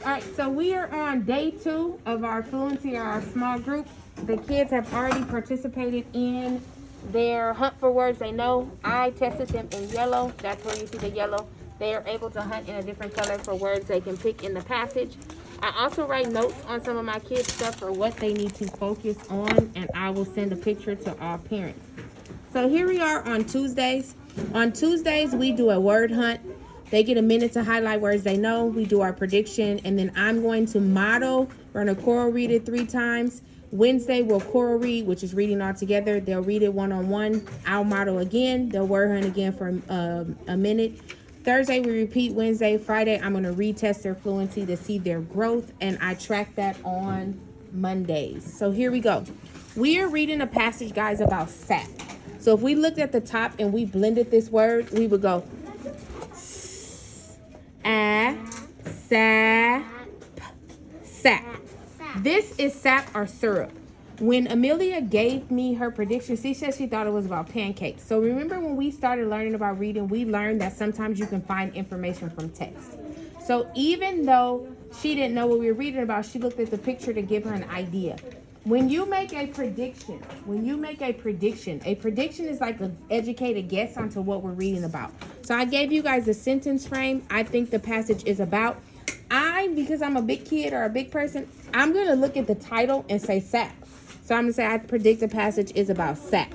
All right, so we are on day 2 of our fluency, our small group. The kids have already participated in their hunt for words they know. I tested them in yellow. That's where you see the yellow. They are able to hunt in a different color for words they can pick in the passage. I also write notes on some of my kids' stuff for what they need to focus on, and I will send a picture to all parents. So here we are on Tuesdays. On Tuesdays, we do a word hunt. They get a minute to highlight words they know. We do our prediction, and then I'm going to model. We're going to choral read it 3 times. Wednesday, we'll choral read, which is reading all together. They'll read it one-on-one. I'll model again. They'll word hunt again for a minute. Thursday, we repeat. Wednesday, Friday, I'm going to retest their fluency to see their growth, and I track that on Mondays. So here we go. We are reading a passage, guys, about sap. So if we looked at the top and we blended this word, we would go sap. This is sap or syrup. When Amelia gave me her prediction, she said she thought it was about pancakes. So remember when we started learning about reading, we learned that sometimes you can find information from text. So even though she didn't know what we were reading about, she looked at the picture to give her an idea. When you make a prediction, a prediction is like an educated guess onto what we're reading about. So I gave you guys a sentence frame I think the passage is about. Because I'm a big kid or a big person, I'm going to look at the title and say sap. So I'm going to say I predict the passage is about sap.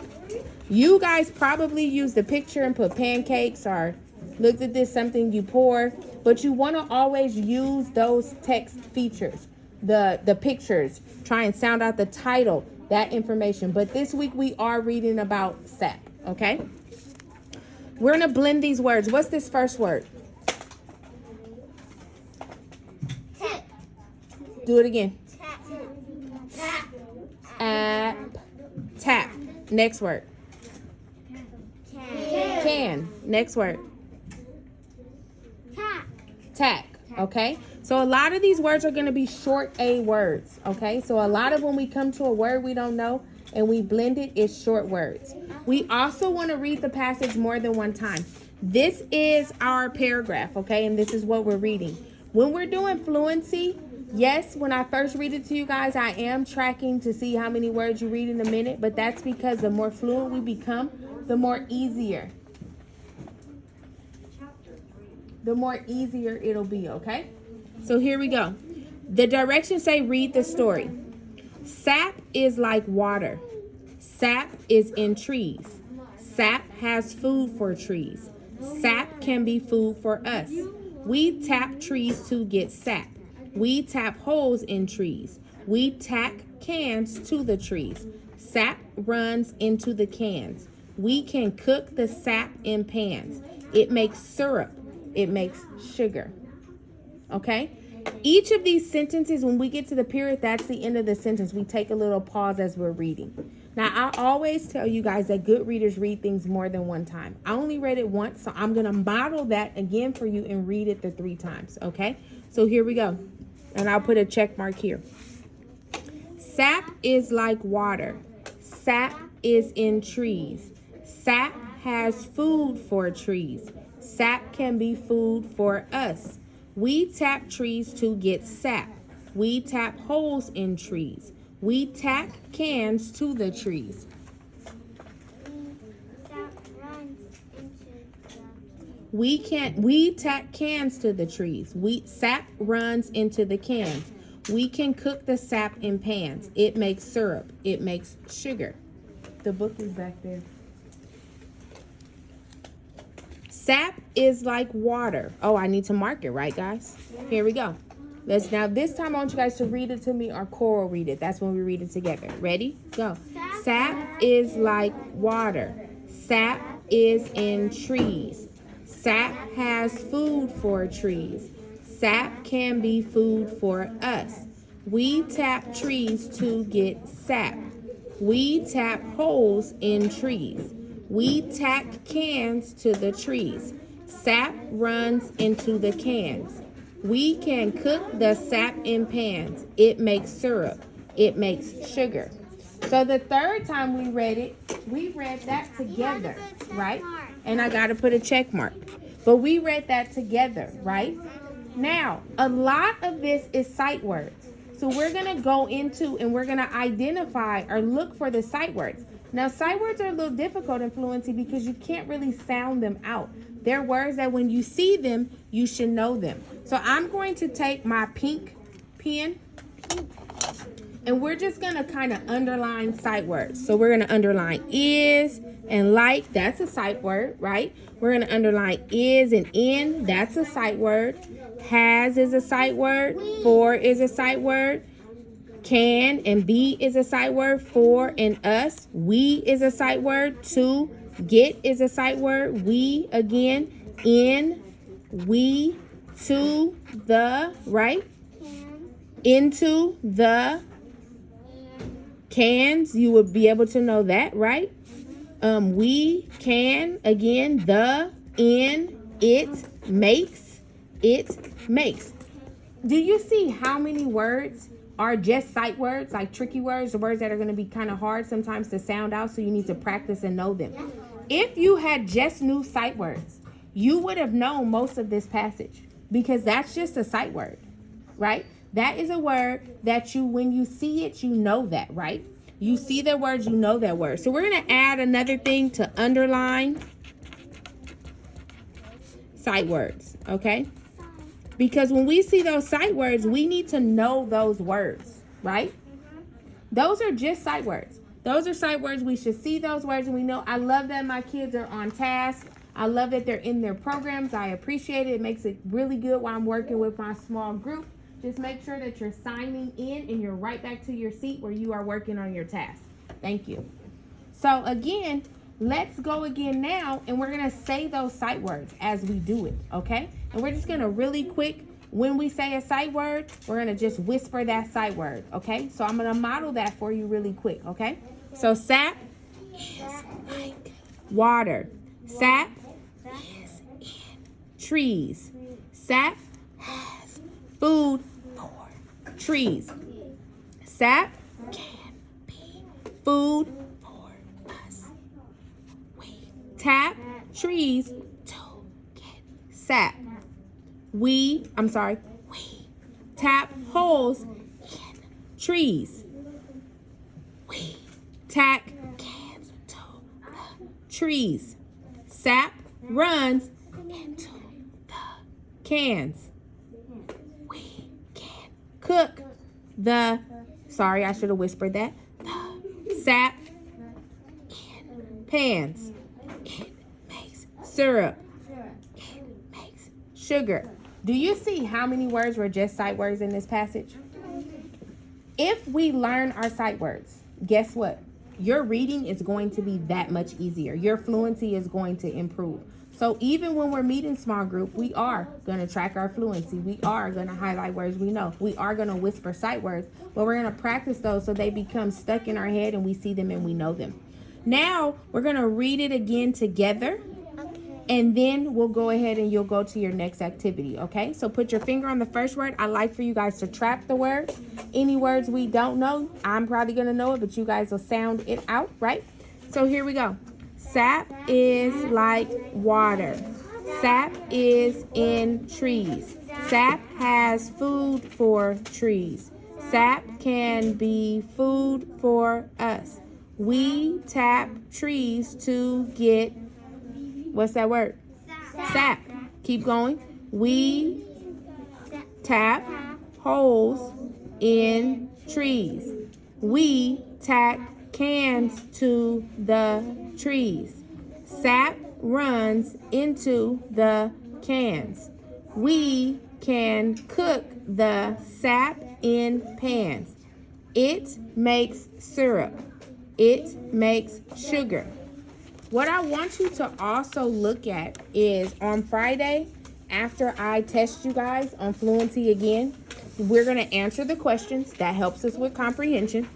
You guys probably use the picture and put pancakes or looked at this, something you pour. But you want to always use those text features, the pictures. Try and sound out the title, that information. But this week we are reading about sap, okay? We're going to blend these words. What's this first word? Do it again. Tap. Next word. Can. Next word. Tack. Okay. So a lot of these words are going to be short A words. Okay. So a lot of when we come to a word we don't know and we blend it, it's short words. We also want to read the passage more than one time. This is our paragraph. Okay. And this is what we're reading. When we're doing fluency, yes, when I first read it to you guys, I am tracking to see how many words you read in a minute, but that's because the more fluent we become, the more easier it'll be, okay? So here we go. The directions say read the story. Sap is like water. Sap is in trees. Sap has food for trees. Sap can be food for us. We tap trees to get sap. We tap holes in trees. We tack cans to the trees. Sap runs into the cans. We can cook the sap in pans. It makes syrup. It makes sugar. Okay? Each of these sentences, when we get to the period, that's the end of the sentence. We take a little pause as we're reading. Now, I always tell you guys that good readers read things more than one time. I only read it once, so I'm going to model that again for you and read it the 3 times. Okay? So here we go. And I'll put a check mark here. Sap is like water. Sap is in trees. Sap has food for trees. Sap can be food for us. We tap trees to get sap. We tap holes in trees. We tack cans to the trees. We tack cans to the trees. Sap runs into the cans. We can cook the sap in pans. It makes syrup. It makes sugar. The book is back there. Sap is like water. Oh, I need to mark it, right, guys? Here we go. Now this time I want you guys to read it to me or choral read it. That's when we read it together. Ready? Go. Sap is like water. Sap is in trees. Sap has food for trees. Sap can be food for us. We tap trees to get sap. We tap holes in trees. We tack cans to the trees. Sap runs into the cans. We can cook the sap in pans. It makes syrup. It makes sugar. So the third time we read that together, right? And I got to put a check mark. But we read that together, right? Now, a lot of this is sight words. So we're going to go into and we're going to identify or look for the sight words. Now, sight words are a little difficult in fluency because you can't really sound them out. They're words that when you see them, you should know them. So I'm going to take my pink pen and we're just going to kind of underline sight words. So we're going to underline is and like. That's a sight word, right? We're going to underline is and in. That's a sight word. Has is a sight word. For is a sight word. Can and be is a sight word. For and us. We is a sight word. To. Get is a sight word. We again. In. We. To. The. Right? Into. The. Cans. You would be able to know that, right? We. Can. Again. The. In. It. Makes. It makes. Do you see how many words are just sight words, like tricky words, the words that are going to be kind of hard sometimes to sound out, so you need to practice and know them? If you had just knew sight words, you would have known most of this passage because that's just a sight word, right? That is a word that you, when you see it, you know that, right? You see the words, you know that word. So we're going to add another thing to underline sight words, okay? Because when we see those sight words, we need to know those words, right? Those are just sight words. Those are sight words. We should see those words and we know. I love that my kids are on task. I love that they're in their programs. I appreciate it. It makes it really good while I'm working with my small group. Just make sure that you're signing in and you're right back to your seat where you are working on your task. Thank you. So again, let's go again now, and we're going to say those sight words as we do it, okay? And we're just going to really quick, when we say a sight word, we're going to just whisper that sight word, okay? So I'm going to model that for you really quick, okay? So sap is like water. Sap is in trees. Sap has food for trees. Sap can be food for us. We tap trees to get sap. We tap holes in trees. We tack cans to the trees. Sap runs into the cans. We can cook the, I should have whispered that, the sap in pans. It makes syrup. It makes sugar. Do you see how many words were just sight words in this passage? If we learn our sight words, guess what? Your reading is going to be that much easier. Your fluency is going to improve. So even when we're meeting small group, we are going to track our fluency. We are going to highlight words we know. We are going to whisper sight words, but we're going to practice those so they become stuck in our head and we see them and we know them. Now we're going to read it again together. And then we'll go ahead and you'll go to your next activity, okay? So put your finger on the first word. I like for you guys to track the word. Any words we don't know, I'm probably going to know it, but you guys will sound it out, right? So here we go. Sap is like water. Sap is in trees. Sap has food for trees. Sap can be food for us. We tap trees to get, what's that word? Sap. Keep going. We tap holes in trees. We tack cans to the trees. Sap runs into the cans. We can cook the sap in pans. It makes syrup. It makes sugar. What I want you to also look at is on Friday, after I test you guys on fluency again, we're going to answer the questions. That helps us with comprehension.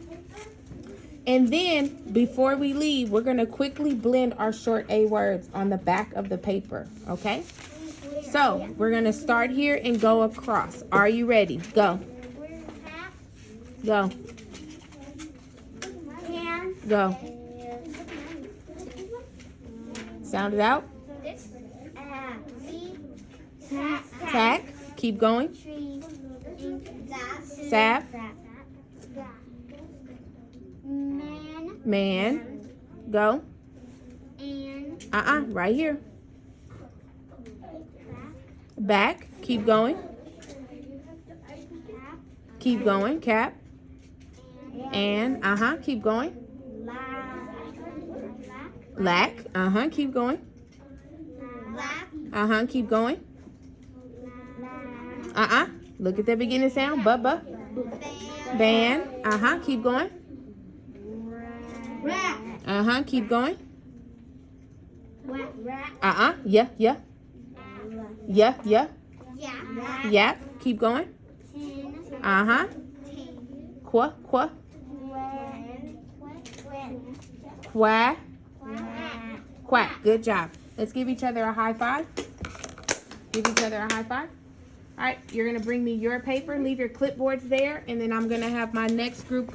And then before we leave, we're going to quickly blend our short A words on the back of the paper, okay? So we're going to start here and go across. Are you ready? Go. Go. Go. Sound it out. Tack keep going. Sap. Man. Go. Right here. Back. Keep going. Keep going. Cap. And, keep going. Lack. Keep going. Keep going. Look at that beginning sound. Bubba. Ban. Keep going. Keep going. Yeah. Yap. Keep going. Qua. Quack. Quack. Good job. Let's give each other a high five. Give each other a high five. All right, you're going to bring me your paper. Leave your clipboards there, and then I'm going to have my next group